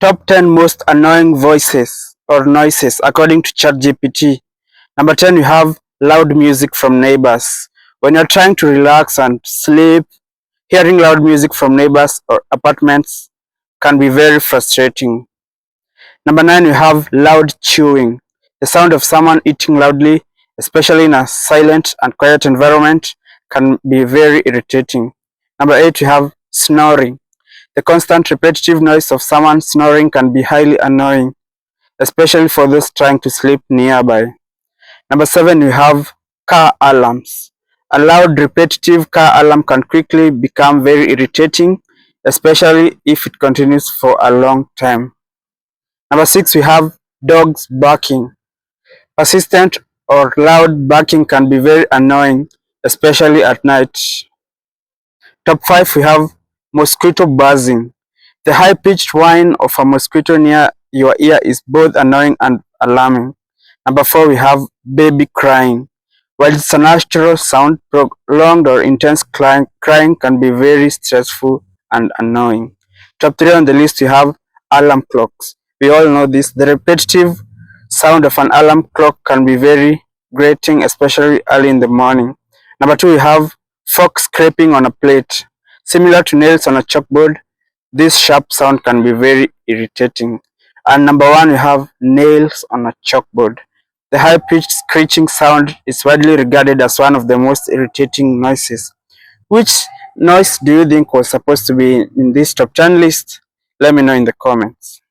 Top 10 most annoying voices or noises according to ChatGPT. Number 10, you have loud music from neighbors. When you're trying to relax and sleep, hearing loud music from neighbors or apartments can be very frustrating. Number 9, you have loud chewing. The sound of someone eating loudly, especially in a silent and quiet environment, can be very irritating. Number 8, you have snoring. The constant repetitive noise of someone snoring can be highly annoying, especially for those trying to sleep nearby. Number 7, we have car alarms. A loud repetitive car alarm can quickly become very irritating, especially if it continues for a long time. Number 6, we have dogs barking. Persistent or loud barking can be very annoying, especially at night. Top 5, we have mosquito buzzing. The high-pitched whine of a mosquito near your ear is both annoying and alarming. Number 4, we have baby crying. While it's a natural sound, prolonged or intense crying can be very stressful and annoying. Top 3 on the list, we have alarm clocks. We all know this. The repetitive sound of an alarm clock can be very grating, especially early in the morning. Number 2, we have fork scraping on a plate. Similar to nails on a chalkboard, this sharp sound can be very irritating. And number 1, we have nails on a chalkboard. The high-pitched screeching sound is widely regarded as one of the most irritating noises. Which noise do you think was supposed to be in this top 10 list? Let me know in the comments.